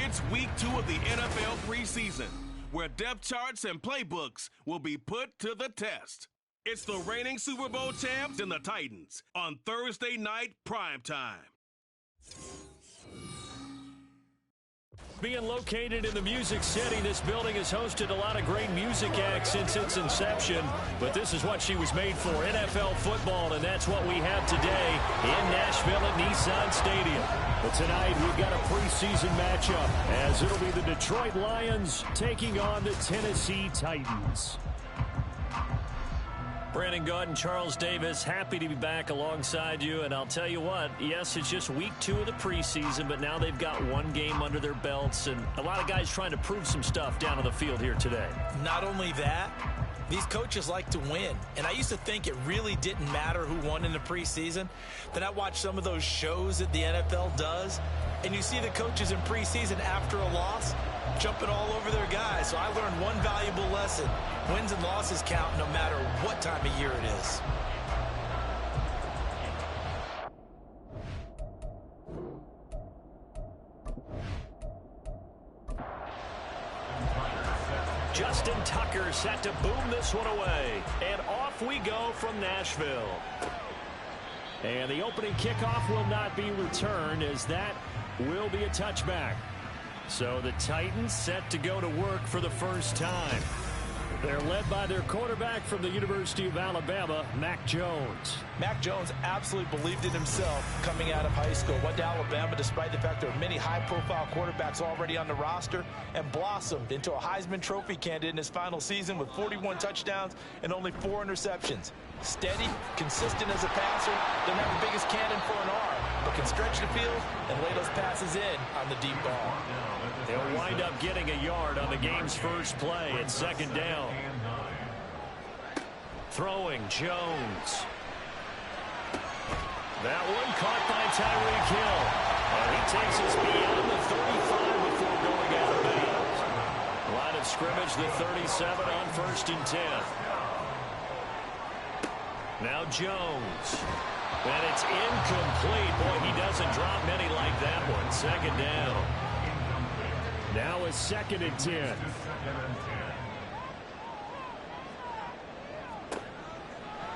It's week 2 of the NFL preseason, where depth charts and playbooks will be put to the test. It's the reigning Super Bowl champs and the Titans on Thursday night primetime. Being located in the Music City, this building has hosted a lot of great music acts since its inception. But this is what she was made for, NFL football, and that's what we have today in Nashville at Nissan Stadium. But tonight we've got a preseason matchup, as it'll be the Detroit Lions taking on the Tennessee Titans. Brandon Gaudin, Charles Davis, happy to be back alongside you. And I'll tell you what, yes, it's just week 2 of the preseason, but now they've got one game under their belts. And a lot of guys trying to prove some stuff down on the field here today. Not only that, these coaches like to win. And I used to think it really didn't matter who won in the preseason. Then I watched some of those shows that the NFL does. And you see the coaches in preseason after a loss jumping all over their guys. So I learned one valuable lesson. Wins and losses count no matter what time of year it is. Justin Tucker set to boom this one away. And off we go from Nashville. And the opening kickoff will not be returned, as that will be a touchback. So the Titans set to go to work for the first time. They're led by their quarterback from the University of Alabama, Mac Jones. Mac Jones absolutely believed in himself coming out of high school. Went to Alabama despite the fact there are many high-profile quarterbacks already on the roster, and blossomed into a Heisman Trophy candidate in his final season with 41 touchdowns and only 4 interceptions. Steady, consistent as a passer, doesn't have the biggest cannon for an arm, but can stretch the field and lay those passes in on the deep ball. They'll wind up getting a yard on the game's first play at second down. Throwing, Jones. That one caught by Tyreek Hill. And he takes us beyond the 35 before going out of bounds. Line of scrimmage, the 37 on 1st and 10. Now Jones. And it's incomplete. Boy, he doesn't drop many like that one. Second down. Now it's 2nd and 10.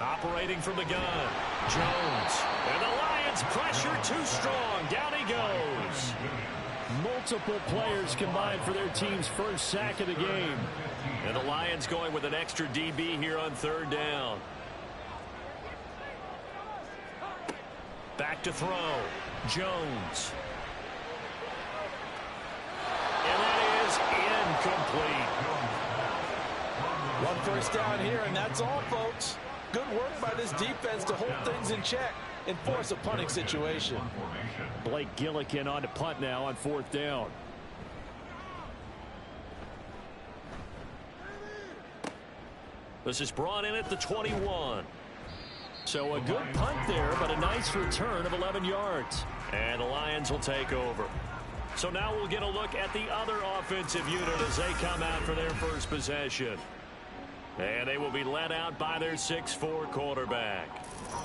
Operating from the gun. Jones. And the Lions pressure too strong. Down he goes. Multiple players combined for their team's first sack of the game. And the Lions going with an extra DB here on 3rd down. Back to throw. Jones. And that is incomplete. One first down here, and that's all, folks. Good work by this defense to hold things in check and force a punting situation. Blake Gillikin on to punt now on 4th down. This is brought in at the 21. So a good punt there, but a nice return of 11 yards. And the Lions will take over. So now we'll get a look at the other offensive unit as they come out for their first possession. And they will be led out by their 6'4" quarterback.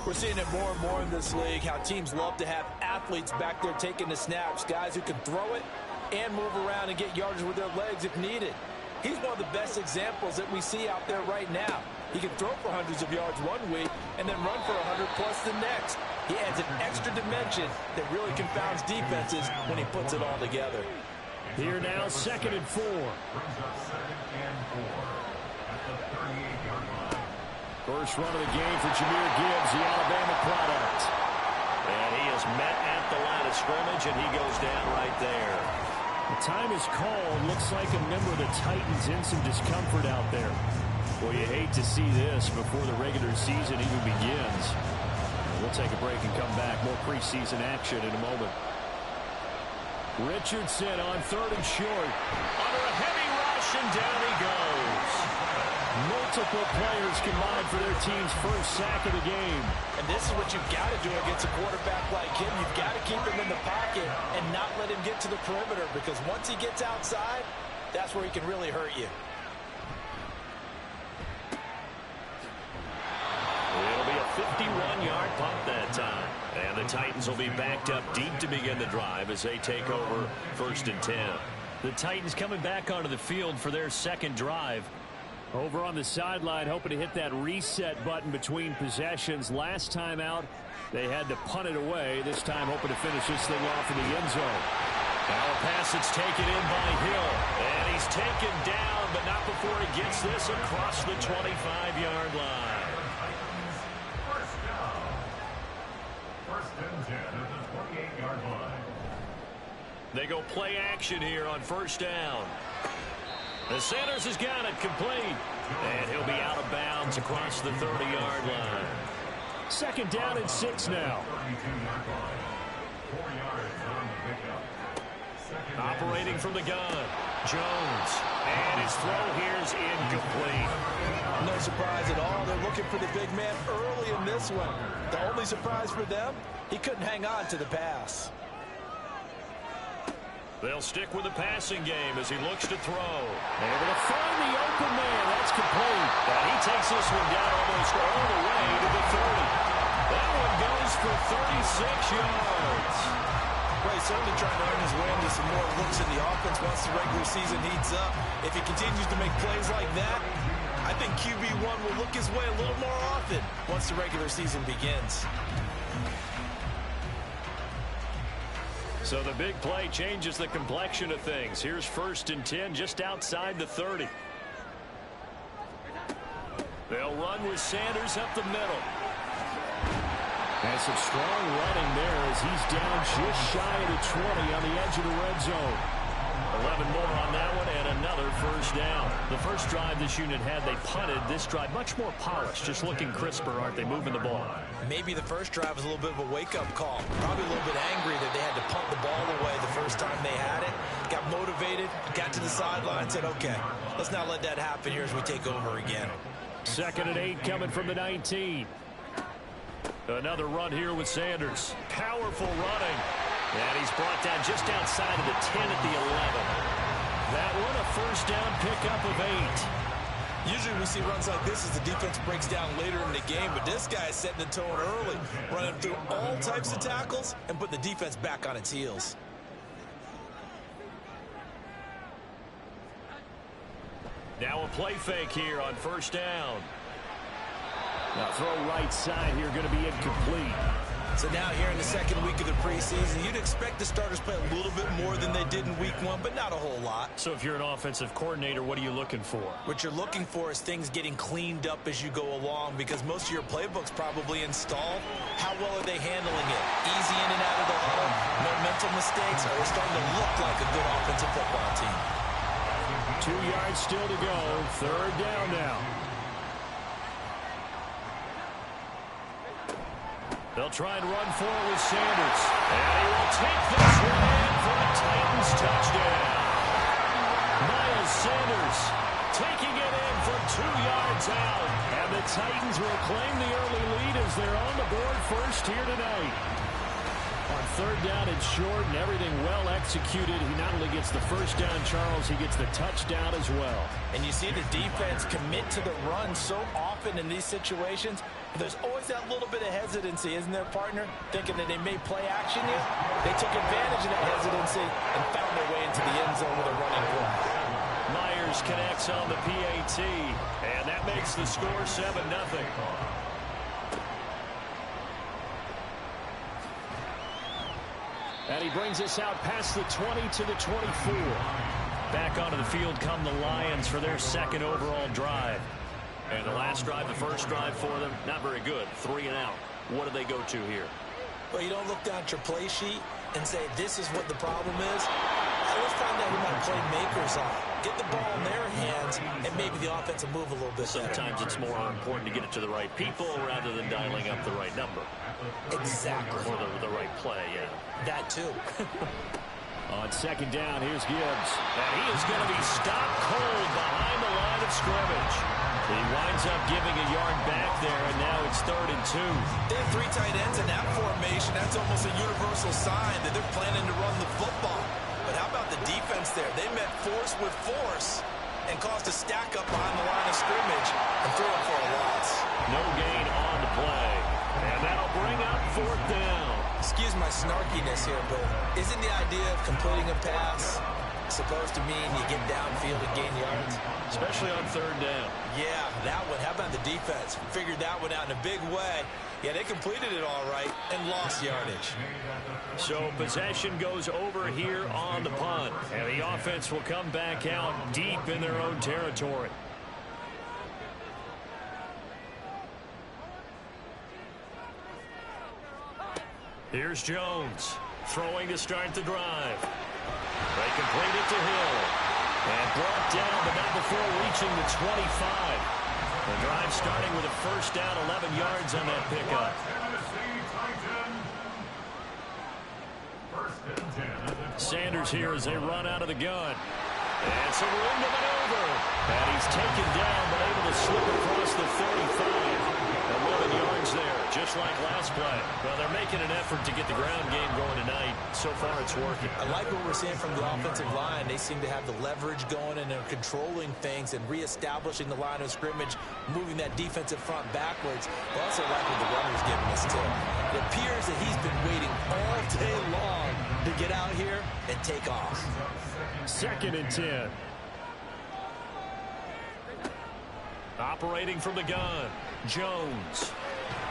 We're seeing it more and more in this league, how teams love to have athletes back there taking the snaps, guys who can throw it and move around and get yardage with their legs if needed. He's one of the best examples that we see out there right now. He can throw for hundreds of yards one week and then run for 100+ the next. He adds an extra dimension that really confounds defenses when he puts it all together. Here now, 2nd and 4. First run of the game for Jahmyr Gibbs, the Alabama product. And he is met at the line of scrimmage, and he goes down right there. The time is called. Looks like a member of the Titans in some discomfort out there. Well, you hate to see this before the regular season even begins. We'll take a break and come back. More preseason action in a moment. Richardson on 3rd and short. Under a heavy rush, and down he goes. Multiple players combined for their team's first sack of the game. And this is what you've got to do against a quarterback like him. You've got to keep him in the pocket and not let him get to the perimeter, because once he gets outside, that's where he can really hurt you. It'll be a 51-yard punt that time. And the Titans will be backed up deep to begin the drive as they take over 1st and 10. The Titans coming back onto the field for their second drive. Over on the sideline, hoping to hit that reset button between possessions. Last time out, they had to punt it away. This time, hoping to finish this thing off in the end zone. Now a pass that's taken in by Hill. And he's taken down, but not before he gets this across the 25-yard line. First and 10 at the 28-yard line. They go play action here on first down. The Sanders has got it complete. And he'll be out of bounds across the 30-yard line. Second down and 6 now. Operating from the gun, Jones. And his throw here's incomplete. No surprise at all. They're looking for the big man early in this one. The only surprise for them, he couldn't hang on to the pass. They'll stick with the passing game as he looks to throw. Able to find the open man. That's complete. And he takes this one down almost all the way to the 30. That one goes for 36 yards. Well, he's certainly trying to earn his way into some more looks in the offense once the regular season heats up. If he continues to make plays like that, I think QB1 will look his way a little more often once the regular season begins. So the big play changes the complexion of things. Here's first and 10 just outside the 30. They'll run with Sanders up the middle. And some strong running there as he's down just shy of the 20 on the edge of the red zone. 11 more on that one and another first down. The first drive this unit had, they punted. This drive much more polished, just looking crisper, aren't they, moving the ball? Maybe the first drive was a little bit of a wake-up call. Probably a little bit angry that they had to punt the ball away the first time they had it. Got motivated, got to the sideline, said, okay, let's not let that happen here as we take over again. Second and 8 coming from the 19. Another run here with Sanders. Powerful running. And he's brought down just outside of the 10 at the 11. That one a first down pickup of 8. Usually we see runs like this as the defense breaks down later in the game, but this guy is setting the tone early, running through all types of tackles and putting the defense back on its heels. Now a play fake here on first down. Now throw right side here, going to be incomplete. So now here in the second week of the preseason, you'd expect the starters play a little bit more than they did in week 1, but not a whole lot. So if you're an offensive coordinator, what are you looking for? What you're looking for is things getting cleaned up as you go along, because most of your playbook's probably installed. How well are they handling it? Easy in and out of the huddle, no mental mistakes, or they're starting to look like a good offensive football team. 2 yards still to go. Third down now. They'll try and run for it with Sanders. And he will take this one in for a Titans touchdown. Miles Sanders taking it in from 2 yards out. And the Titans will claim the early lead as they're on the board first here tonight. On third down and short and everything well executed, he not only gets the first down, Charles, he gets the touchdown as well. And you see the defense commit to the run so often in these situations. There's always that little bit of hesitancy, isn't there, partner? Thinking that they may play action here. They took advantage of that hesitancy and found their way into the end zone with a running play. Myers connects on the PAT, and that makes the score 7-0. And he brings us out past the 20 to the 24. Back onto the field come the Lions for their second overall drive. And the last drive, the first drive for them, not very good. 3 and out. What do they go to here? Well, you don't look down at your play sheet and say, this is what the problem is. Let's find out who my playmakers are. Get the ball in their hands, and maybe the offense will move a little bit better. Sometimes it's more important to get it to the right people rather than dialing up the right number. Exactly. Or the right play, yeah. That too. On second down, here's Gibbs. And he is going to be stopped cold behind the line of scrimmage. He winds up giving a yard back there, and now it's 3rd and 2. They have 3 tight ends in that formation. That's almost a universal sign that they're planning to run the football. But how about the defense there? They met force with force and caused a stack up behind the line of scrimmage and threw it for a loss. No gain on the play. And that'll bring up 4th down. Excuse my snarkiness here, but isn't the idea of completing a pass supposed to mean you get downfield and gain yards? Especially on third down. Yeah, that one. How about the defense? Figured that one out in a big way. Yeah, they completed it all right and lost yardage. So possession goes over here on the punt. And the offense will come back out deep in their own territory. Here's Jones throwing to start the drive. They complete it to Hill. And brought down, but not before reaching the 25. The drive starting with a first down, 11 yards on that pickup. Sanders here as they run out of the gun. And some room to maneuver. And he's taken down, but able to slip across the 35. 11 yards there, just like last play. Well, they're making an effort to get the ground game going tonight. So far, it's working. I like what we're seeing from the offensive line. They seem to have the leverage going, and they're controlling things and reestablishing the line of scrimmage, moving that defensive front backwards. I also like what the runner's giving us, too. It appears that he's been waiting all day long to get out here and take off. 2nd and 10. Operating from the gun, Jones.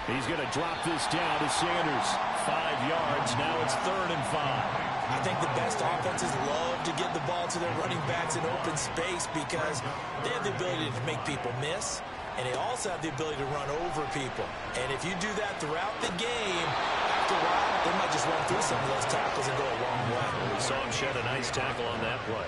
He's going to drop this down to Sanders. 5 yards. Now it's 3rd and 5. I think the best offenses love to get the ball to their running backs in open space because they have the ability to make people miss, and they also have the ability to run over people. And if you do that throughout the game, after a while, they might just run through some of those tackles and go a long way. We saw him shed a nice tackle on that play.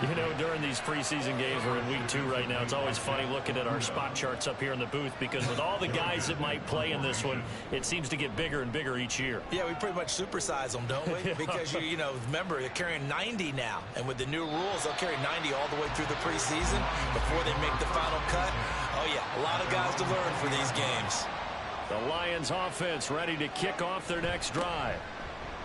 You know, during these preseason games, we're in week 2 right now, it's always funny looking at our spot charts up here in the booth because with all the guys that might play in this one, it seems to get bigger and bigger each year. Yeah, we pretty much supersize them, don't we? Because, you know, remember, they're carrying 90 now. And with the new rules, they'll carry 90 all the way through the preseason before they make the final cut. Oh, yeah, a lot of guys to learn for these games. The Lions offense ready to kick off their next drive.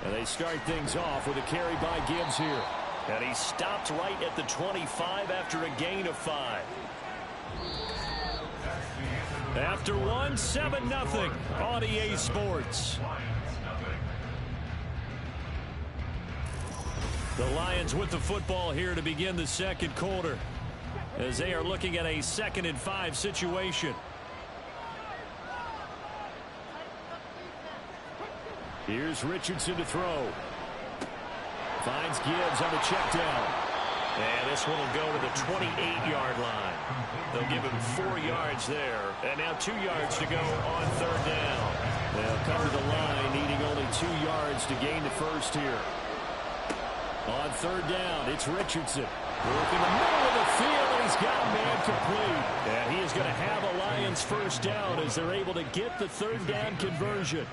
And they start things off with a carry by Gibbs here. And he stopped right at the 25 after a gain of 5. After 1, 7-0 on EA Sports. The Lions with the football here to begin the second quarter as they are looking at a 2nd and 5 situation. Here's Richardson to throw. Finds Gibbs on the check down. And this one will go to the 28-yard line. They'll give him 4 yards there. And now 2 yards to go on 3rd down. They'll come to the line, needing only 2 yards to gain the first here. On 3rd down, it's Richardson. Working the middle of the field, and he's got a man complete. And he is going to have a Lions first down as they're able to get the 3rd down conversion.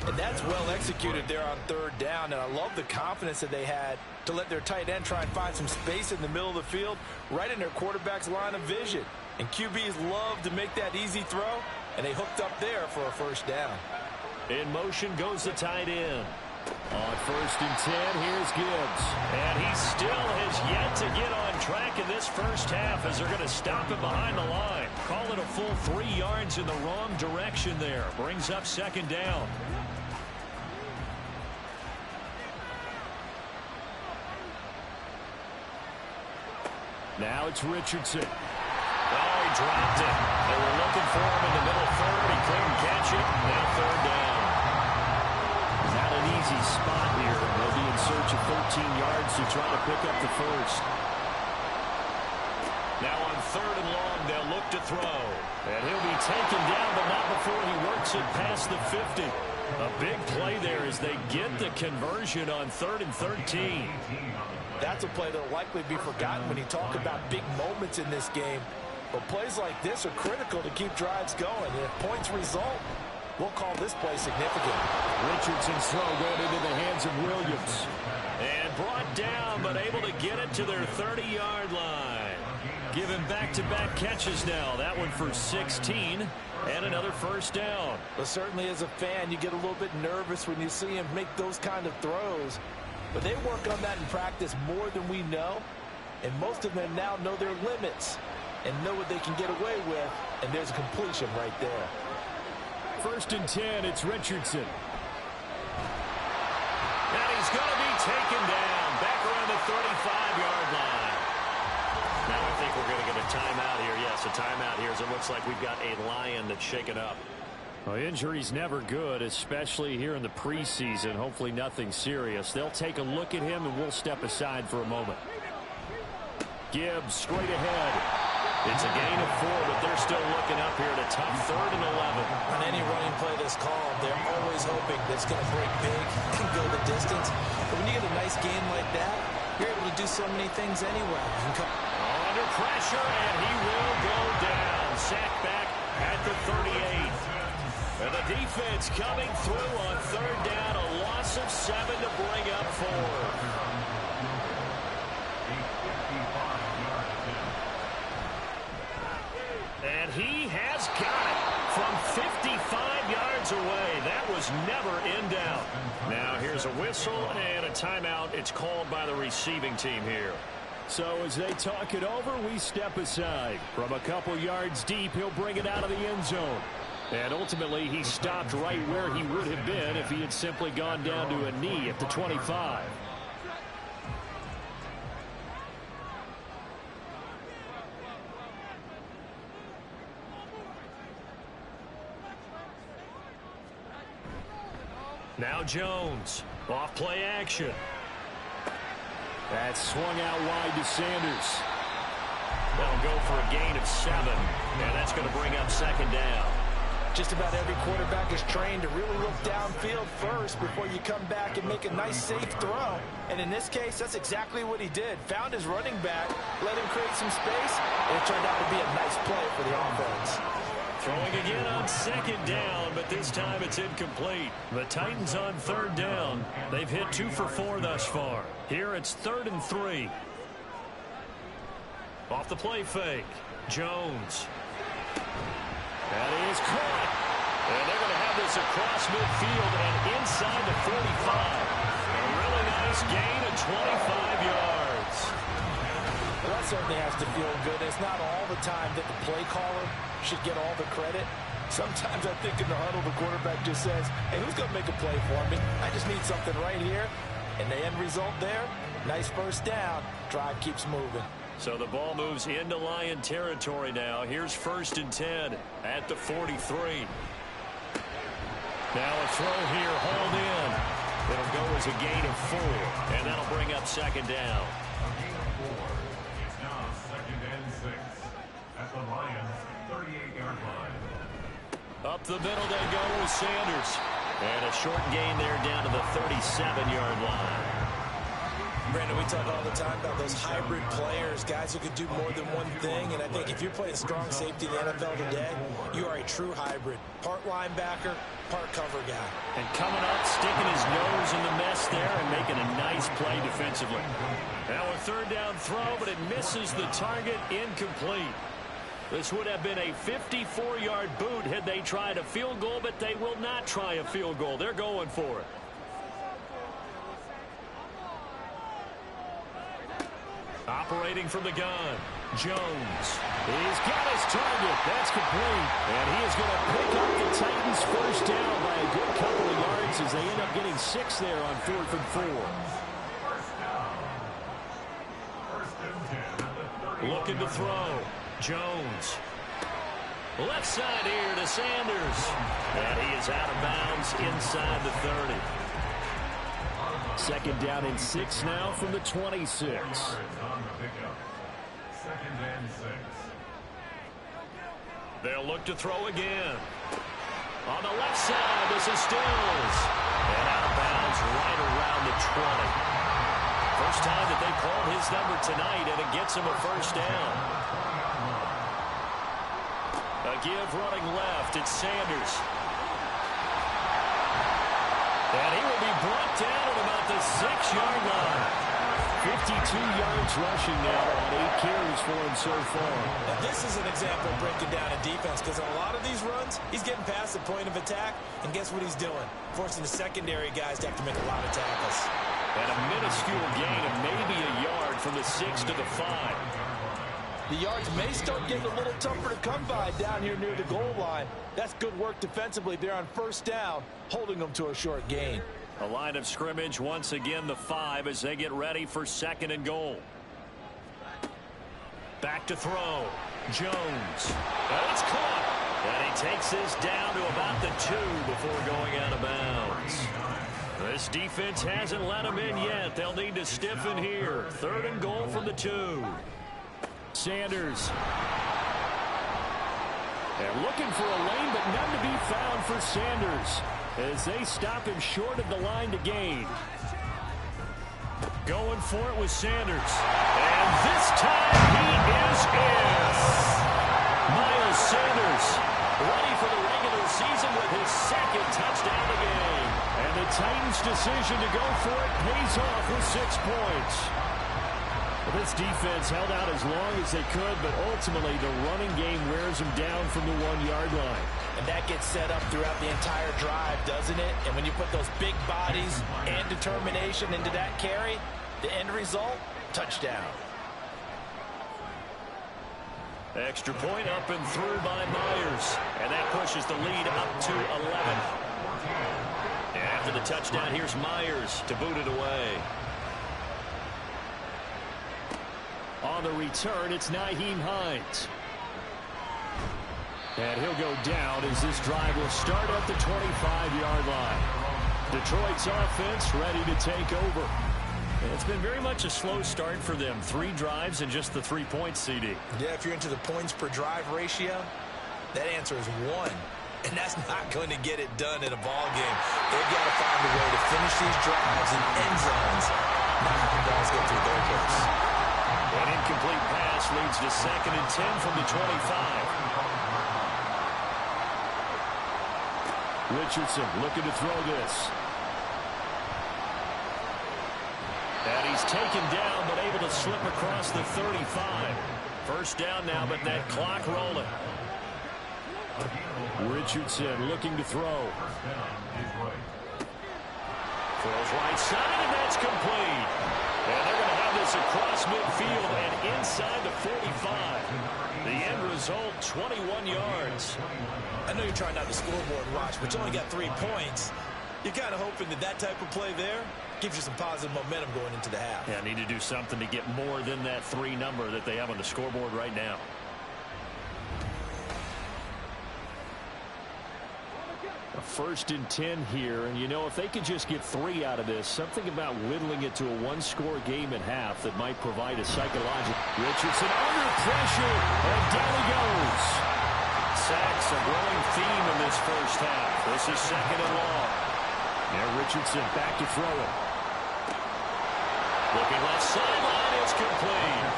And that's well executed there on 3rd down, and I love the confidence that they had to let their tight end try and find some space in the middle of the field, right in their quarterback's line of vision. And QBs love to make that easy throw, and they hooked up there for a first down. In motion goes the tight end. On 1st and 10, here's Gibbs. And he still has yet to get on track in this first half as they're going to stop him behind the line. Call it a full 3 yards in the wrong direction there. Brings up 2nd down. Now it's Richardson. Oh, he dropped it. They were looking for him in the middle 3rd. He couldn't catch it. Now 3rd down. Not an easy spot here. They'll be in search of 13 yards to try to pick up the first. Now on 3rd and long, they'll look to throw. And he'll be taken down, but not before he works it past the 50. A big play there as they get the conversion on 3rd and 13. That's a play that will likely be forgotten when you talk about big moments in this game. But plays like this are critical to keep drives going. And if points result, we'll call this play significant. Richardson's throw going into the hands of Williams. And brought down, but able to get it to their 30-yard line. Given back-to-back catches now. That one for 16 and another first down. But certainly as a fan, you get a little bit nervous when you see him make those kind of throws. But they work on that in practice more than we know. And most of them now know their limits and know what they can get away with. And there's a completion right there. 1st and 10, it's Richardson. And he's going to be taken down. Back around the 35 timeout here. Yes, a timeout here as it looks like we've got a Lion that's shaken up. Well, injury's never good, especially here in the preseason. Hopefully nothing serious. They'll take a look at him, and we'll step aside for a moment. Gibbs straight ahead. It's a gain of 4, but they're still looking up here at a tough 3rd and 11. On any running play that's called, they're always hoping that it's going to break big and go the distance. But when you get a nice gain like that, you're able to do so many things anyway. You can come under pressure, and he will go down. Sacked back at the 38. And the defense coming through on 3rd down. A loss of 7 to bring up 4. And he has got it from 55 yards away. That was never in doubt. Now here's a whistle and a timeout. It's called by the receiving team here. So as they talk it over, we step aside. From a couple yards deep, he'll bring it out of the end zone. And ultimately, he stopped right where he would have been if he had simply gone down to a knee at the 25. Now Jones, off play action. That's swung out wide to Sanders. They'll go for a gain of 7, and that's going to bring up 2nd down. Just about every quarterback is trained to really look downfield first before you come back and make a nice, safe throw. And in this case, that's exactly what he did. Found his running back, let him create some space, and it turned out to be a nice play for the offense. Throwing again on 2nd down, but this time it's incomplete. The Titans on 3rd down. They've hit 2 for 4 thus far. Here it's 3rd and 3. Off the play fake. Jones. That is caught. And they're going to have this across midfield and inside the 45. A really nice gain of 25 yards. Well, that certainly has to feel good. It's not all the time that the play caller should get all the credit. Sometimes I think in the huddle, the quarterback just says, hey, who's going to make a play for me? I just need something right here. And the end result there, nice first down. Drive keeps moving. So the ball moves into Lion territory now. Here's 1st and 10 at the 43. Now a throw here, hauled in. It'll go as a gain of 4, and that'll bring up 2nd down. It's now 2nd and 6 at the Lions' 38-yard line. Up the middle they go with Sanders. And a short gain there down to the 37-yard line. Brandon, we talk all the time about those hybrid players, guys who could do more than one thing. And I think if you're playing strong safety in the NFL today, you are a true hybrid. Part linebacker, part cover guy. And coming up, sticking his nose in the mess there and making a nice play defensively. Now a 3rd down throw, but it misses the target, incomplete. This would have been a 54-yard boot had they tried a field goal, but they will not try a field goal. They're going for it. Operating from the gun, Jones. He's got his target. That's complete. And he is going to pick up the Titans' first down by a good couple of yards as they end up getting 6 there on 4th and 4. Looking to throw. Jones. Left side here to Sanders. And he is out of bounds inside the 30. 2nd down and 6 now from the 26. 2nd and 6. They'll look to throw again. On the left side, this is Stills. And out of bounds right around the 20. First time that they called his number tonight, and it gets him a first down. A give running left, it's Sanders. And he will be brought down at about the 6-yard line. 52 yards rushing now on 8 carries for him so far. Now this is an example of breaking down a defense, because on a lot of these runs, he's getting past the point of attack, and guess what he's doing? Forcing the secondary guys to have to make a lot of tackles. And a minuscule gain of maybe a yard from the 6 to the 5. The yards may start getting a little tougher to come by down here near the goal line. That's good work defensively there on 1st down, holding them to a short gain. A line of scrimmage once again the 5 as they get ready for 2nd and goal. Back to throw. Jones. That's caught. And he takes this down to about the 2 before going out of bounds. This defense hasn't let him in yet. They'll need to stiffen here. 3rd and goal from the 2. Sanders. They're looking for a lane, but none to be found for Sanders as they stop him short of the line to gain. Going for it with Sanders. And this time he is in. Miles Sanders ready for the regular season with his 2nd touchdown of the game. And the Titans' decision to go for it pays off with 6 points. Well, this defense held out as long as they could, but ultimately the running game wears them down from the 1-yard line. And that gets set up throughout the entire drive, doesn't it? And when you put those big bodies and determination into that carry, the end result, touchdown. Extra point up and through by Myers. And that pushes the lead up to 11. After the touchdown, here's Myers to boot it away. On the return, it's Nyheim Hines. And he'll go down as this drive will start at the 25-yard line. Detroit's offense ready to take over. It's been very much a slow start for them. 3 drives and just the 3 points, CD. Yeah, if you're into the points per drive ratio, that answer is 1. And that's not going to get it done in a ball game. They've got to find a way to finish these drives in end zones, not have the balls get through their course. An incomplete pass leads to 2nd and 10 from the 25. Richardson looking to throw this. And he's taken down, but able to slip across the 35. 1st down now, but that clock rolling. Richardson looking to throw. Throws right side, and that's complete. And they're going to have this across midfield and inside the 45. The end result, 21 yards. I know you're trying not to scoreboard watch, but you only got 3 points. You're kind of hoping that that type of play there gives you some positive momentum going into the half. Yeah, need to do something to get more than that 3 number that they have on the scoreboard right now. A 1st and 10 here, and you know, if they could just get 3 out of this, something about whittling it to a 1-score game at half that might provide a psychological. Richardson under pressure, and down he goes. Sacks a growing theme in this 1st half. This is 2nd and long. Now Richardson back to throw it. Looking left sideline, it's complete.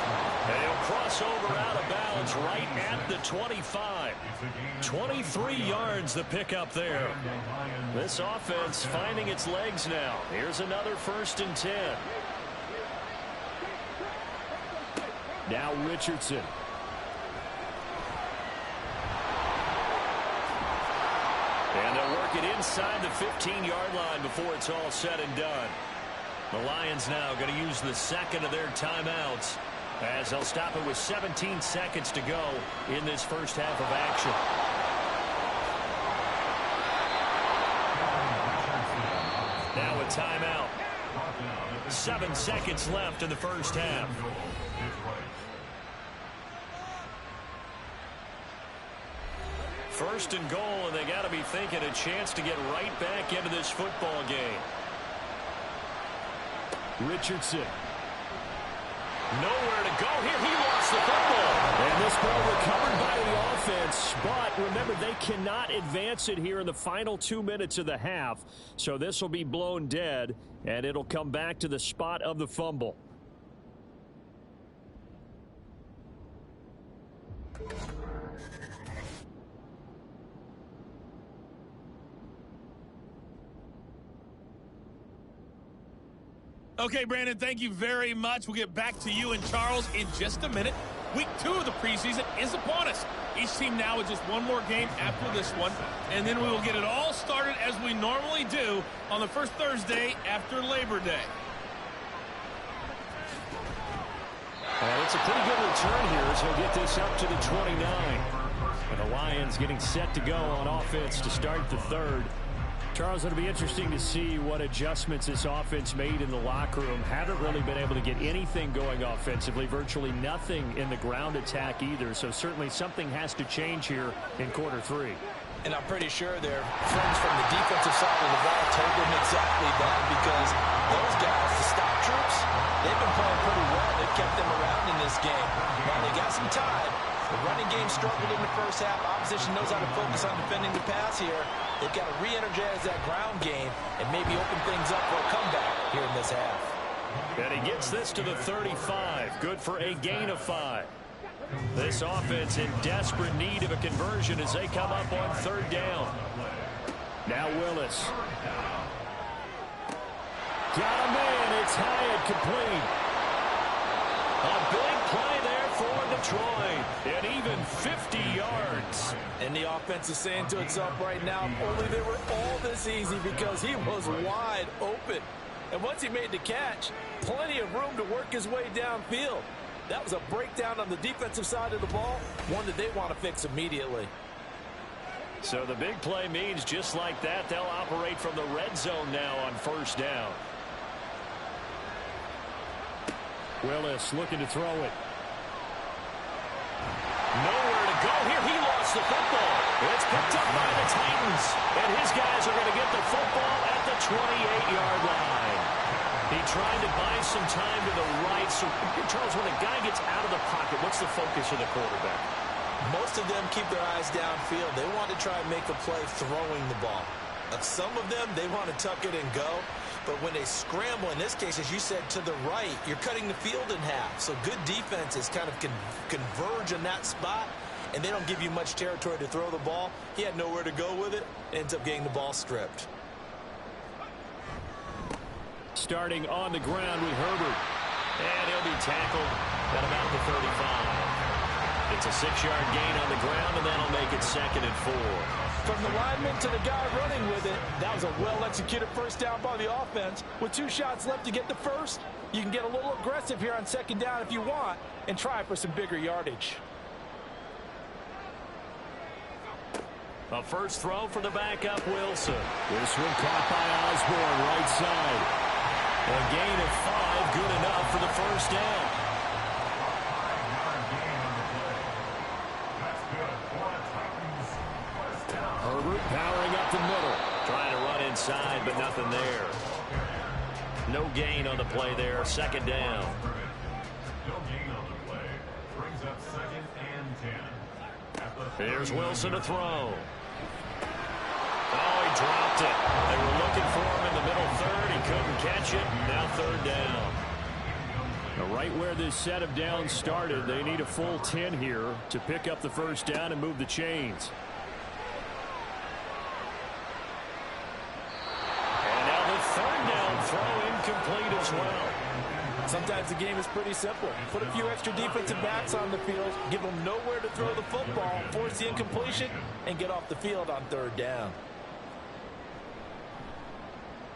And he'll cross over out of bounds right at the 25. 23 yards the pickup there. This offense finding its legs now. Here's another 1st and 10. Now Richardson. And they'll work it inside the 15-yard line before it's all said and done. The Lions now going to use the 2nd of their timeouts as they'll stop it with 17 seconds to go in this 1st half of action. Now a timeout. 7 seconds left in the 1st half. First and goal, and they got to be thinking a chance to get right back into this football game. Richardson. Nowhere to go here. He lost the football. And this ball recovered by the offense. But remember, they cannot advance it here in the final 2 minutes of the half. So this will be blown dead, and it'll come back to the spot of the fumble. Okay, Brandon, thank you very much. We'll get back to you and Charles in just a minute. Week 2 of the preseason is upon us. Each team now with just one more game after this one, and then we will get it all started as we normally do on the first Thursday after Labor Day. It's a pretty good return here as he'll get this up to the 29. And the Lions getting set to go on offense to start the 3rd. Charles, it'll be interesting to see what adjustments this offense made in the locker room. Haven't really been able to get anything going offensively, virtually nothing in the ground attack either. So certainly something has to change here in quarter 3. And I'm pretty sure their friends from the defensive side of the ball told them exactly that, because those guys, the stop troops, they've been playing pretty well. They've kept them around in this game. Now they got some time. The running game struggled in the first half. Opposition knows how to focus on defending the pass here. They've got to re-energize that ground game and maybe open things up for a comeback here in this half. And he gets this to the 35. Good for a gain of 5. This offense in desperate need of a conversion as they come up on 3rd down. Now Willis. Got a man. It's Hyatt complete. A big play there for Detroit. And even 50 yards. And the offense is saying to itself right now, only they were all this easy because he was wide open. And once he made the catch, plenty of room to work his way downfield. That was a breakdown on the defensive side of the ball, one that they want to fix immediately. So the big play means just like that, they'll operate from the red zone now on 1st down. Willis looking to throw it. Nowhere to go here. He lost the football. It's picked up by the Titans. And his guys are going to get the football at the 28-yard line. He tried to buy some time to the right. So, Charles, when a guy gets out of the pocket, what's the focus of the quarterback? Most of them keep their eyes downfield. They want to try and make a play throwing the ball. Some of them, they want to tuck it and go. But when they scramble, in this case, as you said, to the right, you're cutting the field in half. So good defenses kind of converge in that spot, and they don't give you much territory to throw the ball. He had nowhere to go with it. Ends up getting the ball stripped. Starting on the ground with Herbert. And he'll be tackled at about the 35. It's a 6-yard gain on the ground, and that'll make it 2nd and 4. From the lineman to the guy running with it, that was a well-executed first down by the offense. With 2 shots left to get the first, you can get a little aggressive here on 2nd down if you want and try for some bigger yardage. A first throw for the backup, Wilson. This one caught by Osborne, right side. A gain of 5, good enough for the first down. Herbert powering up the middle. Trying to run inside, but nothing there. No gain on the play there. 2nd down. No gain on the play. Brings up 2nd and 10. Here's Wilson to throw. Oh, he dropped it. They were looking for him in the middle 3rd. He couldn't catch it. Now 3rd down. Now right where this set of downs started, they need a full 10 here to pick up the first down and move the chains. Throw incomplete as well. Sometimes the game is pretty simple. Put a few extra defensive backs on the field, give them nowhere to throw the football, force the incompletion, and get off the field on 3rd down.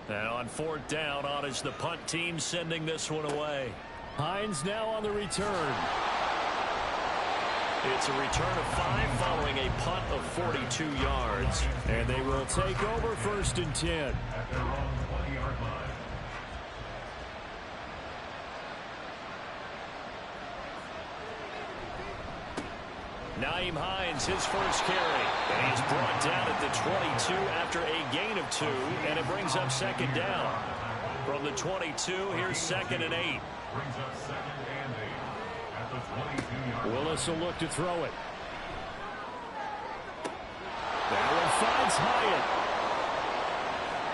Now on 4th down, on is the punt team sending this one away. Hines now on the return. It's a return of 5 following a punt of 42 yards. And they will take over 1st and 10. At their own 20-yard line. Naeem Hines, his first carry. And he's brought down at the 22 after a gain of 2. And it brings up 2nd down. From the 22, here's 2nd and 8. Brings up 2nd and 8. At the 22-yard line. Willis will look to throw it. That one finds Hyatt.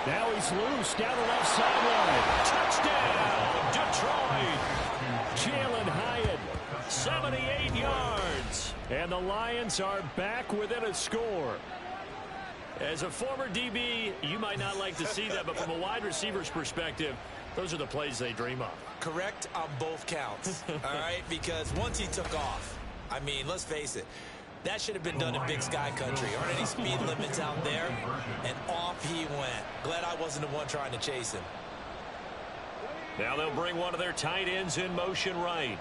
Now he's loose down the left sideline. Touchdown, Detroit. Jalen Hyatt, 78 yards. And the Lions are back within a score. As a former DB, you might not like to see that, but from a wide receiver's perspective, those are the plays they dream of. Correct on both counts, all right? Because once he took off, I mean, let's face it, that should have been done in Big Sky Country. Aren't any speed limits out there? And off he went. Glad I wasn't the one trying to chase him. Now they'll bring one of their tight ends in motion right.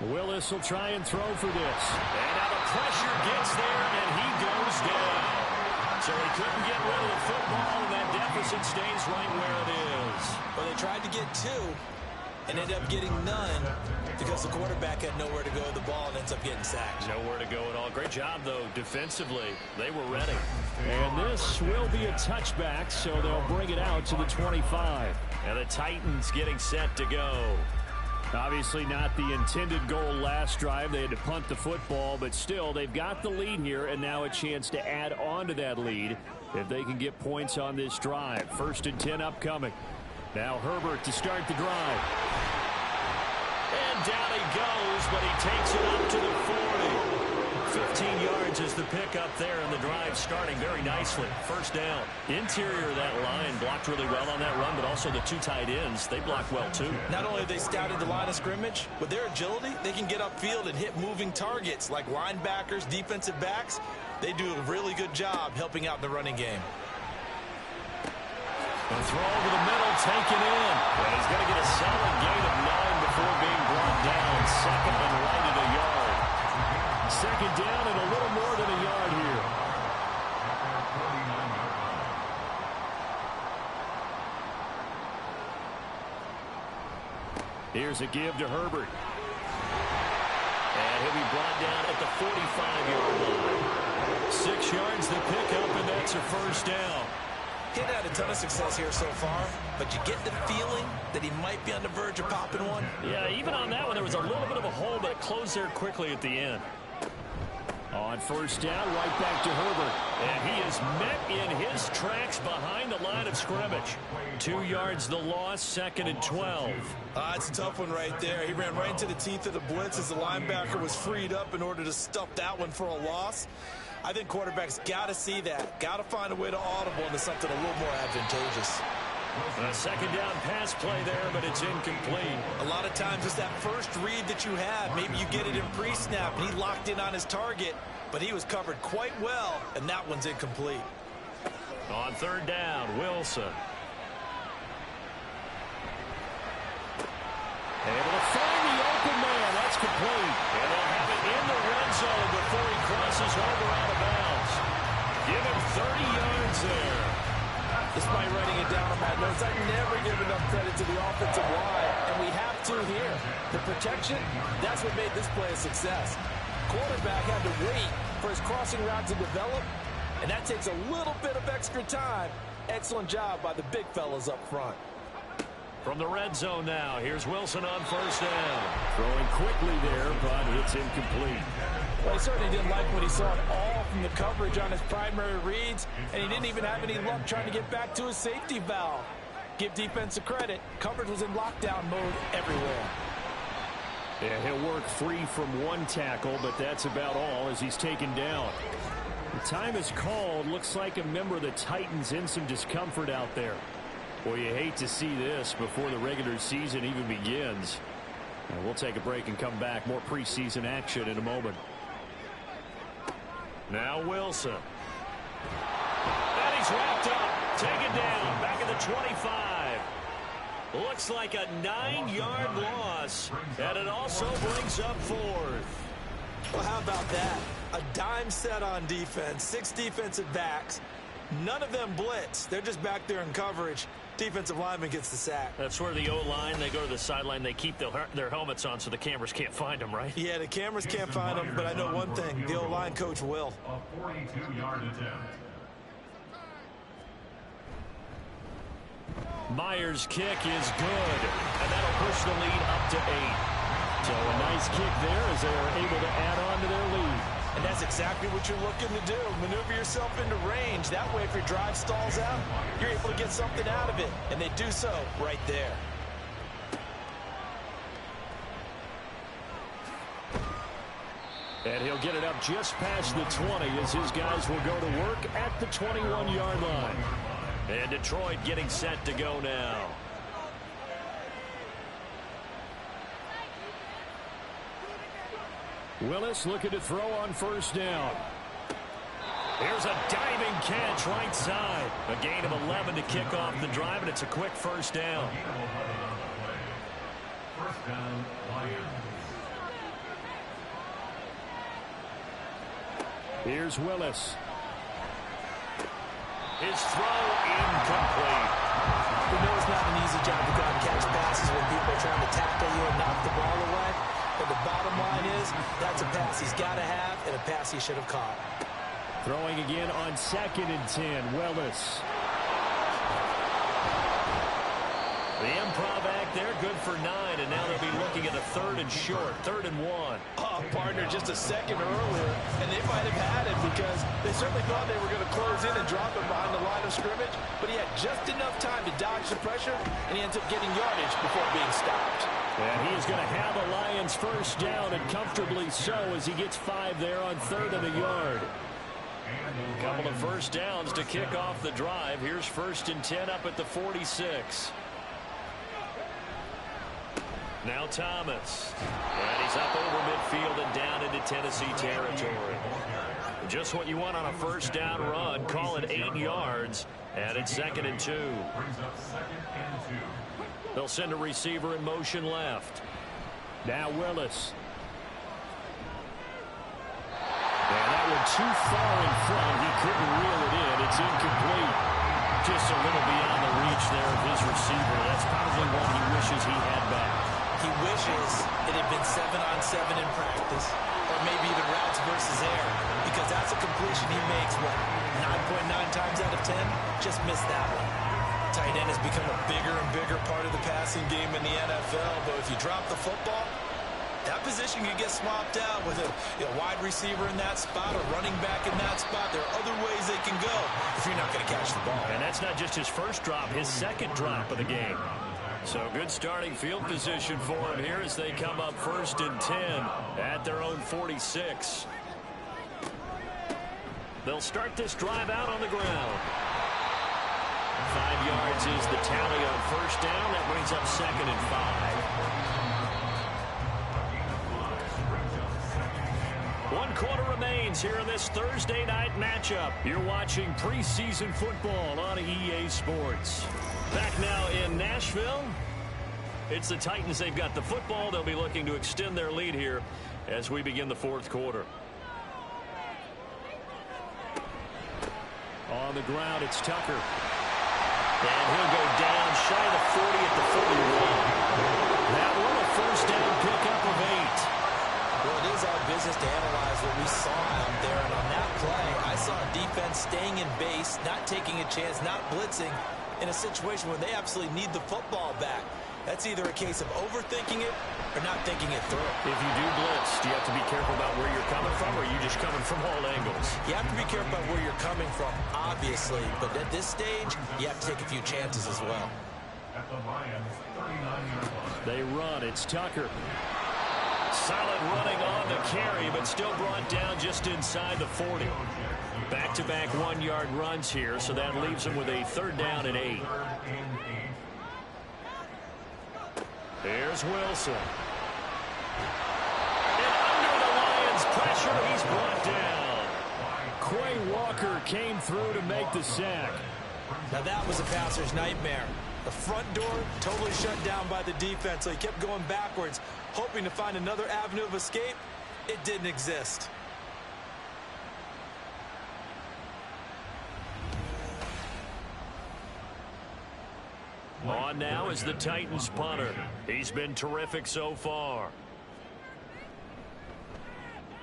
Willis will try and throw for this. And now the pressure gets there, and he goes down. So he couldn't get rid of the football, and that deficit stays right where it is. Well, they tried to get 2 and ended up getting none because the quarterback had nowhere to go with the ball and ends up getting sacked. Nowhere to go at all. Great job, though, defensively. They were ready. And this will be a touchback, so they'll bring it out to the 25. And the Titans getting set to go. Obviously not the intended goal last drive. They had to punt the football, but still, they've got the lead here, and now a chance to add on to that lead if they can get points on this drive. 1st and 10 upcoming. Now Herbert to start the drive. And down he goes, but he takes it up to the 40. 15 yards is the pickup there, and the drive starting very nicely. 1st down. Interior of that line blocked really well on that run, but also the 2 tight ends, they blocked well too. Not only have they scouted the line of scrimmage, with their agility, they can get upfield and hit moving targets like linebackers, defensive backs. They do a really good job helping out in the running game. A throw over the middle, taken in. And he's going to get a solid gain of 9 before being brought down. 2nd and right at a yard. 2nd down and a little more than a yard here. Here's a give to Herbert. And he'll be brought down at the 45-yard line. 6 yards the pickup, and that's a 1st down. He had a ton of success here so far, but you get the feeling that he might be on the verge of popping one. Yeah, even on that one, there was a little bit of a hole, but it closed there quickly at the end. On 1st down, right back to Herbert. And he is met in his tracks behind the line of scrimmage. 2 yards the loss, 2nd and 12. It's a tough one right there. He ran right into the teeth of the blitz as the linebacker was freed up in order to stuff that one for a loss. I think quarterbacks got to see that. Got to find a way to audible into something a little more advantageous. A 2nd down pass play there, but it's incomplete. A lot of times it's that first read that you have. Maybe you get it in pre-snap, and he locked in on his target, but he was covered quite well, and that one's incomplete. On 3rd down, Wilson. Able to find the open man. That's complete. And they'll have it in the red zone before he crosses over out of bounds. Give him 30 yards there. Despite writing it down on my notes, I never give enough credit to the offensive line, and we have to here. The protection, that's what made this play a success. Quarterback had to wait for his crossing route to develop, and that takes a little bit of extra time. Excellent job by the big fellas up front. From the red zone now, here's Wilson on 1st down. Throwing quickly there, but it's incomplete. Well, he certainly didn't like what he saw at all from the coverage on his primary reads, and he didn't even have any luck trying to get back to his safety valve. Give defense credit. Coverage was in lockdown mode everywhere. Yeah, he'll work free from 1 tackle, but that's about all as he's taken down. The time is called. Looks like a member of the Titans in some discomfort out there. Boy, you hate to see this before the regular season even begins. And we'll take a break and come back. More preseason action in a moment. Now Wilson. And he's wrapped up. Taken down. Back at the 25. Looks like a 9-yard loss. And it also brings up 4th. Well, how about that? A dime set on defense. 6 defensive backs. None of them blitz. They're just back there in coverage. Defensive lineman gets the sack. That's where the O-line, they go to the sideline, they keep their helmets on so the cameras can't find them, right? Yeah, the cameras can't find them, but I know one thing. The O-line coach will. A 42-yard attempt. Myers' kick is good, and that'll push the lead up to 8. So a nice kick there as they are able to add on to their lead. And that's exactly what you're looking to do. Maneuver yourself into range. That way, if your drive stalls out, you're able to get something out of it. And they do so right there. And he'll get it up just past the 20 as his guys will go to work at the 21-yard line. And Detroit getting set to go now. Willis looking to throw on 1st down. Here's a diving catch right side. A gain of 11 to kick off the drive, and it's a quick 1st down. 1st down, Lions. Here's Willis. His throw incomplete. We know it's not an easy job to go out and catch passes when people are trying to tackle you and knock the ball away. But the bottom line is, that's a pass he's got to have and a pass he should have caught. Throwing again on 2nd and 10, Willis. The improv act there, good for 9, and now they'll be looking at a 3rd and short, 3rd and 1. Oh, partner, just a second earlier, and they might have had it because they certainly thought they were going to close in and drop him behind the line of scrimmage, but he had just enough time to dodge the pressure, and he ends up getting yardage before being stopped. And he is going to have a Lions first down, and comfortably so, as he gets 5 there on 3rd and a yard. A couple of first downs to kick off the drive. Here's 1st and 10 up at the 46. Now Thomas. And he's up over midfield and down into Tennessee territory. Just what you want on a first down run. Call it 8 yards. And it's 2nd and 2. They'll send a receiver in motion left. Now Willis. And that one too far in front. He couldn't reel it in. It's incomplete. Just a little beyond the reach there of his receiver. That's probably one he wishes he had back. He wishes it had been 7-on-7 in practice, or maybe even routes versus air, because that's a completion he makes, what, 9.9 times out of 10? Just missed that one. Tight end has become a bigger and bigger part of the passing game in the NFL, but if you drop the football, that position can get swapped out with a wide receiver in that spot, a running back in that spot. There are other ways they can go if you're not going to catch the ball. And that's not just his first drop, his second drop of the game. So good starting field position for him here as they come up 1st and 10 at their own 46. They'll start this drive out on the ground. 5 yards is the tally on first down. That brings up 2nd and 5. 1 quarter remains here in this Thursday night matchup. You're watching preseason football on EA Sports. Back now in Nashville. It's the Titans. They've got the football. They'll be looking to extend their lead here as we begin the 4th quarter. On the ground, it's Tucker. And he'll go down shy of the 40 at the 41. That one a first down pickup of 8. Well, it is our business to analyze what we saw out there, and on that play, I saw a defense staying in base, not taking a chance, not blitzing, in a situation where they absolutely need the football back. That's either a case of overthinking it or not thinking it through. If you do blitz, do you have to be careful about where you're coming from, or are you just coming from all angles? You have to be careful about where you're coming from, obviously, but at this stage, you have to take a few chances as well. At the Lions, 39-yard line. They run. It's Tucker. Solid running on the carry, but still brought down just inside the 40. Back-to-back 1-yard runs here, so that leaves them with a 3rd down and 8. Here's Wilson. And under the Lions' pressure, he's brought down. Quay Walker came through to make the sack. Now that was a passer's nightmare. The front door totally shut down by the defense, so he kept going backwards, hoping to find another avenue of escape. It didn't exist. On now is the Titans punter. He's been terrific so far.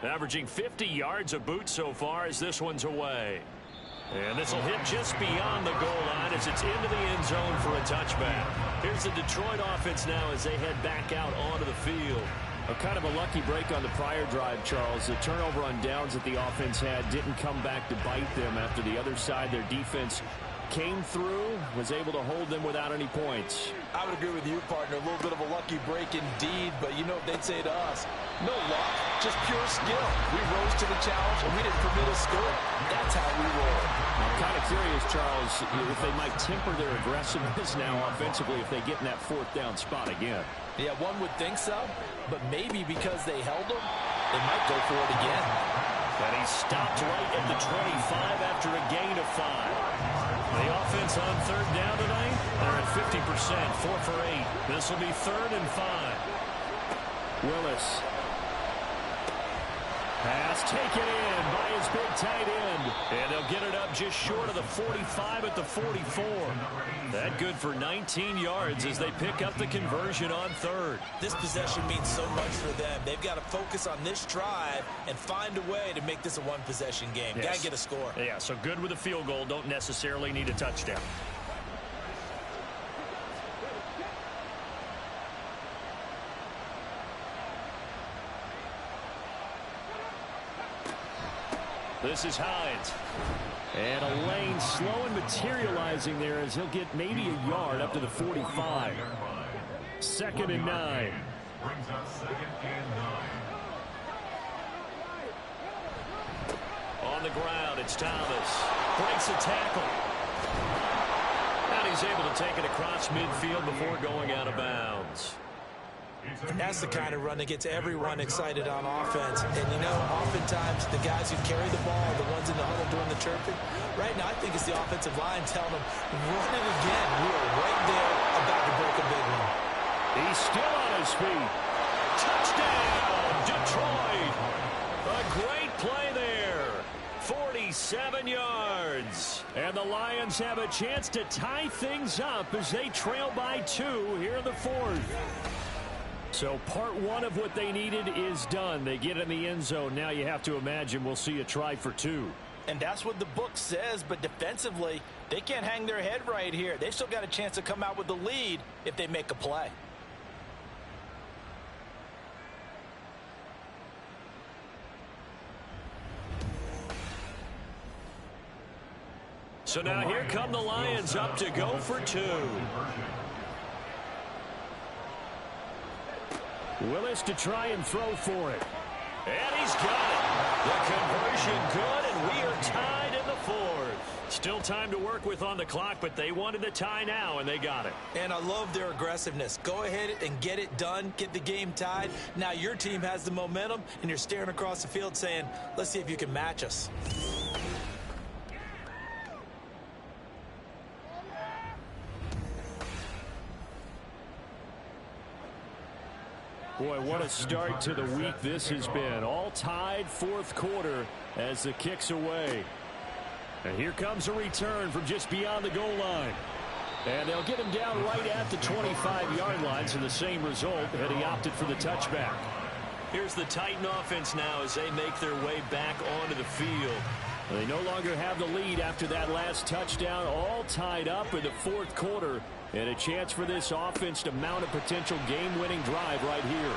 Averaging 50 yards a boot so far as this one's away. And this will hit just beyond the goal line as it's into the end zone for a touchback. Here's the Detroit offense now as they head back out onto the field. A kind of a lucky break on the prior drive, Charles. The turnover on downs that the offense had didn't come back to bite them after the other side. Their defense came through, was able to hold them without any points. I would agree with you, partner. A little bit of a lucky break indeed, but you know what they'd say to us? No luck, just pure skill. We rose to the challenge, and we didn't permit a score. That's how we roll. I'm kind of curious, Charles, if they might temper their aggressiveness now offensively if they get in that 4th down spot again. Yeah, one would think so, but maybe because they held them, they might go for it again. And he stopped right at the 25 after a gain of 5. The offense on 3rd down tonight, they're at 50%, 4 for 8. This will be 3rd and 5. Willis. Pass taken in by his big tight end. And they'll get it up just short of the 45 at the 44. That good for 19 yards as they pick up the conversion on third. This possession means so much for them. They've got to focus on this drive and find a way to make this a one-possession game. Yes. Got to get a score. Yeah, so good with a field goal. Don't necessarily need a touchdown. This is Hines. And a lane slow and materializing there as he'll get maybe a yard up to the 45. 2nd and 9. Brings up 2nd and 9. On the ground, it's Thomas. Breaks a tackle. And he's able to take it across midfield before going out of bounds. And that's the kind of run that gets everyone excited on offense. And, you know, oftentimes the guys who carry the ball, the ones in the huddle doing the chirping, right now I think it's the offensive line telling them, run it again. We are right there about to break a big one. He's still on his feet. Touchdown, Detroit. A great play there. 47 yards. And the Lions have a chance to tie things up as they trail by 2 here in the 4th. So part 1 of what they needed is done. They get in the end zone. Now you have to imagine we'll see a try for 2. And that's what the book says, but defensively, they can't hang their head right here. They've still got a chance to come out with the lead if they make a play. So now here come the Lions up to go for 2. Willis to try and throw for it. And he's got it. The conversion good, and we are tied in the 4th. Still time to work with on the clock, but they wanted the tie now, and they got it. And I love their aggressiveness. Go ahead and get it done. Get the game tied. Now your team has the momentum, and you're staring across the field saying, let's see if you can match us. Boy, what a start to the week this has been. All tied 4th quarter as the kick's away. And here comes a return from just beyond the goal line. And they'll get him down right at the 25-yard line, so the same result had he opted for the touchback. Here's the Titan offense now as they make their way back onto the field. They no longer have the lead after that last touchdown, all tied up in the 4th quarter. And a chance for this offense to mount a potential game-winning drive right here.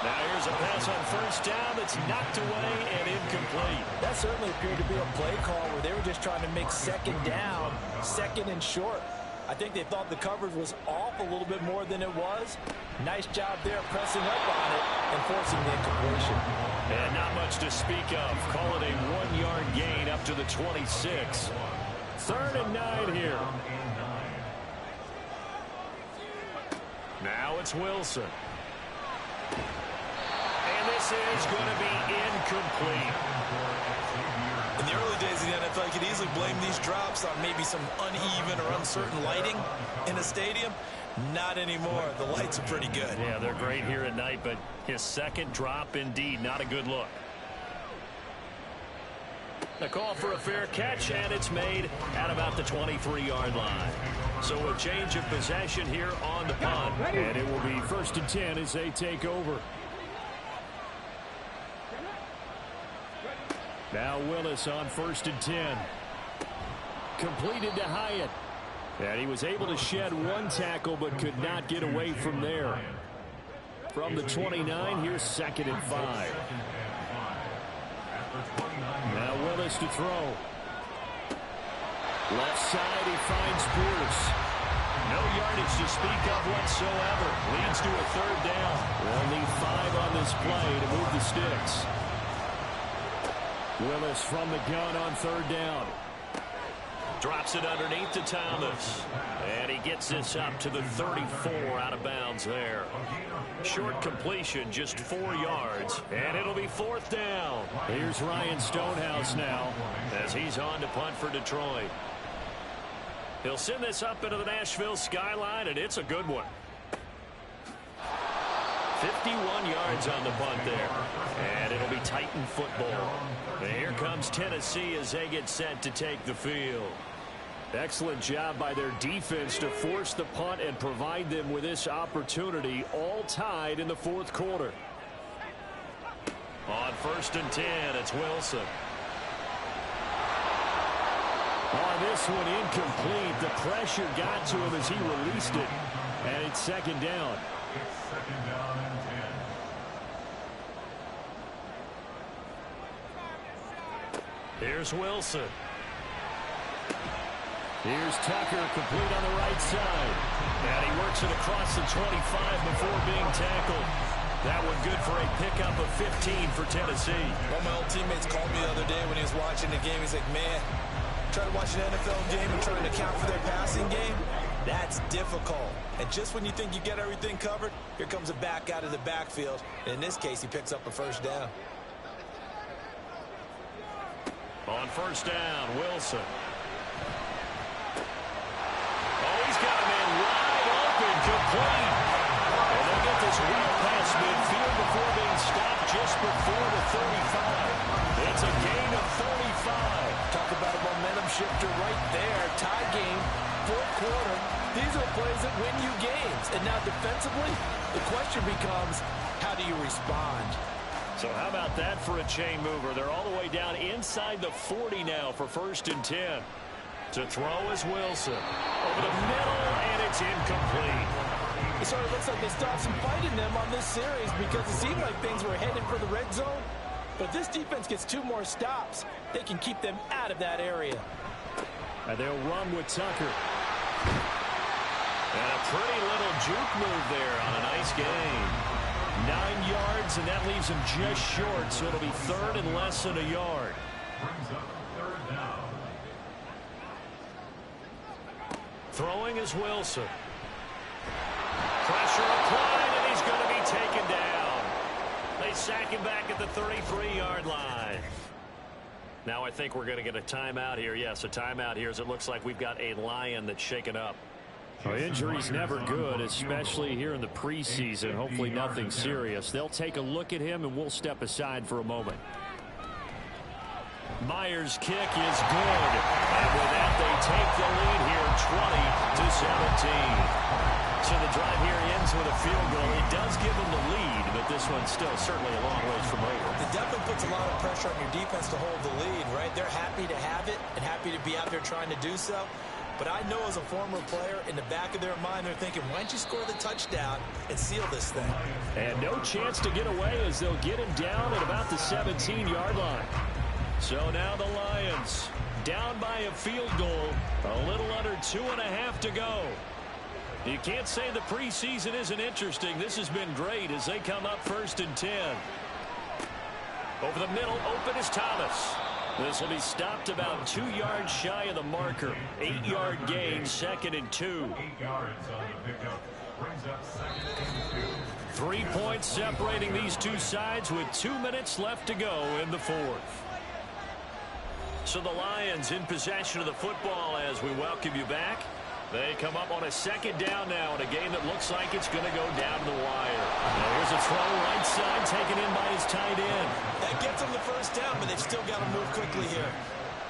Now here's a pass on 1st down that's knocked away and incomplete. That certainly appeared to be a play call where they were just trying to make 2nd down, 2nd and short. I think they thought the coverage was off a little bit more than it was. Nice job there pressing up on it and forcing the incompletion. And not much to speak of. Call it a 1-yard gain up to the 26. 3rd and 9 here. Now it's Wilson. And this is going to be incomplete. In the early days of the NFL, you could easily blame these drops on maybe some uneven or uncertain lighting in a stadium. Not anymore. The lights are pretty good. Yeah, they're great here at night, but his 2nd drop, indeed, not a good look. The call for a fair catch, and it's made at about the 23-yard line. So a change of possession here on the punt. And it will be 1st and 10 as they take over. Now Willis on 1st and 10. Completed to Hyatt. And he was able to shed 1 tackle but could not get away from there. From the 29, here's 2nd and 5. Now Willis to throw. Left side, he finds Pierce. No yardage to speak of whatsoever. Leads to a 3rd down. They'll need 5 on this play to move the sticks. Willis from the gun on 3rd down. Drops it underneath to Thomas. And he gets this up to the 34 out of bounds there. Short completion, just 4 yards. And it'll be 4th down. Here's Ryan Stonehouse now as he's on to punt for Detroit. He'll send this up into the Nashville skyline, and it's a good one. 51 yards on the punt there. And it'll be Titan football. And here comes Tennessee as they get set to take the field. Excellent job by their defense to force the punt and provide them with this opportunity, all tied in the fourth quarter. On 1st and 10, it's Wilson. On this one, incomplete. The pressure got to him as he released it. And it's 2nd down. It's 2nd down and 10. Here's Wilson. Here's Tucker, complete on the right side. And he works it across the 25 before being tackled. That one good for a pickup of 15 for Tennessee. One of my old teammates called me the other day when he was watching the game. He's like, man, trying to watch an NFL game and trying to account for their passing game, that's difficult. And just when you think you get everything covered, here comes a back out of the backfield. And in this case, he picks up a 1st down. On 1st down, Wilson. Oh, he's got a man wide open, complete. And they'll get this well past midfield before being stopped just before the 35. It's a gain of 35. Talk about a momentum shifter right there. Tie game, 4th quarter. These are plays that win you games. And now defensively, the question becomes, how do you respond? So how about that for a chain mover? They're all the way down inside the 40 now for 1st and 10. To throw is Wilson. Over the middle, and it's incomplete. It sort of looks like they stopped some fight in them on this series because it seemed like things were headed for the red zone. But if this defense gets 2 more stops, they can keep them out of that area. And they'll run with Tucker. And a pretty little juke move there on a nice gain. 9 yards, and that leaves him just short, so it'll be 3rd and less than a yard. Brings up 3rd down. Throwing is Wilson. Pressure applied, and he's going to be taken down. They sack him back at the 33-yard line. Now I think we're going to get a timeout here. Yes, a timeout here as it looks like we've got a Lion that's shaken up. Well, injury's never good, especially here in the preseason. Hopefully nothing serious. They'll take a look at him, and we'll step aside for a moment. Myers' kick is good. And with that, they take the lead here 20-17. So the drive here ends with a field goal. It does give them the lead, but this one's still certainly a long ways from over. It definitely puts a lot of pressure on your defense to hold the lead, right? They're happy to have it and happy to be out there trying to do so. But I know as a former player, in the back of their mind, they're thinking, why don't you score the touchdown and seal this thing? And no chance to get away as they'll get him down at about the 17-yard line. So now the Lions down by a field goal, a little under 2.5 to go. You can't say the preseason isn't interesting. This has been great as they come up 1st and 10. Over the middle, open is Thomas. This will be stopped about 2 yards shy of the marker. 8-yard gain, 2nd and 2. 8 yards on the pickup. Brings up 2nd and 2. 3 points separating these two sides with 2 minutes left to go in the 4th. So the Lions in possession of the football as we welcome you back. They come up on a 2nd down now in a game that looks like it's going to go down to the wire. Now here's a throw right side taken in by his tight end. That gets them the 1st down, but they've still got to move quickly here.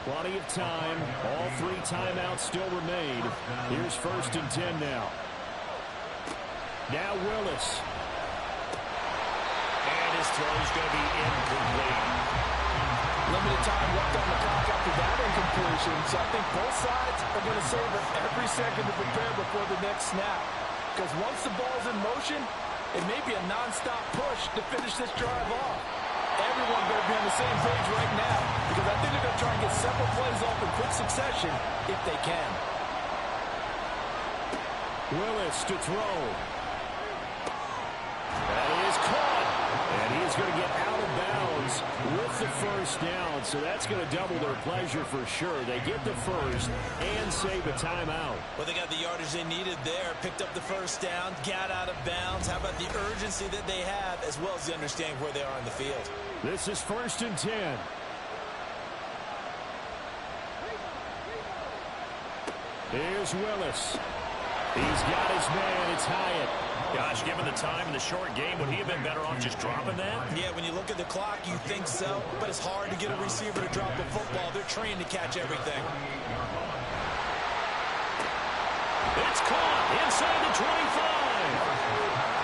Plenty of time. All 3 timeouts still remain. Here's 1st and 10 now. Now Willis. And his throw is going to be incomplete. Limited time left on the clock after that incompletion, so I think both sides are going to savor every second to prepare before the next snap. Because once the ball's in motion, it may be a non-stop push to finish this drive off. Everyone better be on the same page right now, because I think they're going to try and get several plays off in quick succession if they can. Willis to throw. That is caught. And he is going to get out of bounds with the 1st down. So that's going to double their pleasure for sure. They get the 1st and save a timeout. Well, they got the yardage they needed there. Picked up the 1st down, got out of bounds. How about the urgency that they have as well as the understanding where they are in the field? This is 1st and 10. Here's Willis. He's got his man. It's Hyatt. Gosh, given the time in the short game, would he have been better off just dropping that? Yeah, when you look at the clock, you think so, but it's hard to get a receiver to drop a football. They're trained to catch everything. It's caught inside the 25.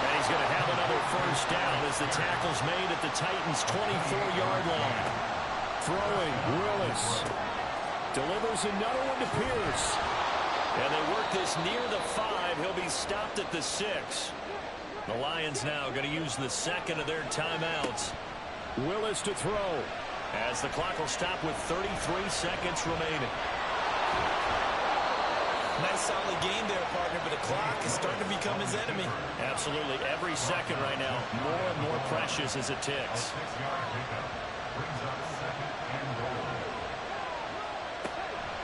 And he's going to have another first down as the tackle's made at the Titans' 24-yard line. Throwing, Willis. Delivers another one to Pierce. And they work this near the 5. He'll be stopped at the 6. The Lions now going to use the second of their timeouts. Willis to throw. As the clock will stop with 33 seconds remaining. Nice solid game there, partner, but the clock is starting to become his enemy. Absolutely. Every second right now, more and more precious as it ticks.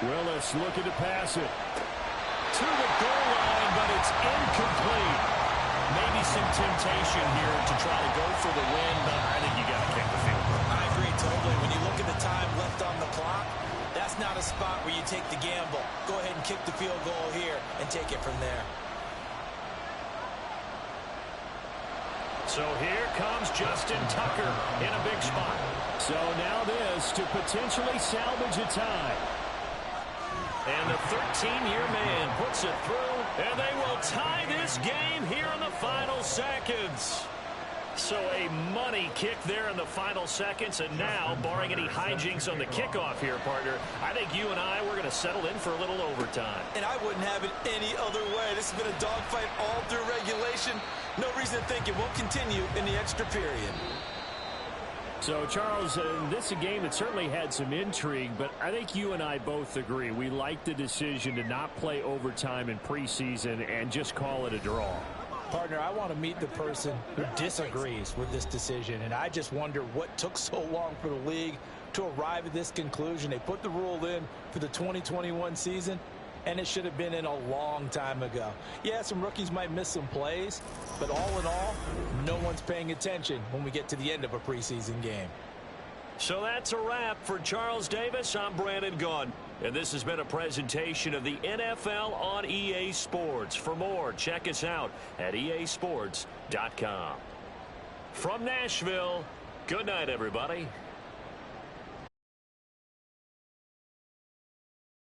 Willis looking to pass it. To the goal line, but it's incomplete. Maybe some temptation here to try to go for the win, but I think you got to kick the field goal. I agree totally. When you look at the time left on the clock, that's not a spot where you take the gamble. Go ahead and kick the field goal here and take it from there. So here comes Justin Tucker in a big spot. So now this to potentially salvage a tie. And the 13-year man puts it through, and they will tie this game here in the final seconds. So a money kick there in the final seconds, and now, barring any hijinks on the kickoff here, partner, I think you and I, we're going to settle in for a little overtime. And I wouldn't have it any other way. This has been a dogfight all through regulation. No reason to think it won't continue in the extra period. So, Charles, this is a game that certainly had some intrigue, but I think you and I both agree. We like the decision to not play overtime in preseason and just call it a draw. Partner, I want to meet the person who disagrees with this decision, and I just wonder what took so long for the league to arrive at this conclusion. They put the rule in for the 2021 season, and it should have been in a long time ago. Yeah, some rookies might miss some plays, but all in all, no one's paying attention when we get to the end of a preseason game. So that's a wrap for Charles Davis. I'm Brandon Gaudin, and this has been a presentation of the NFL on EA Sports. For more, check us out at easports.com. From Nashville, good night, everybody.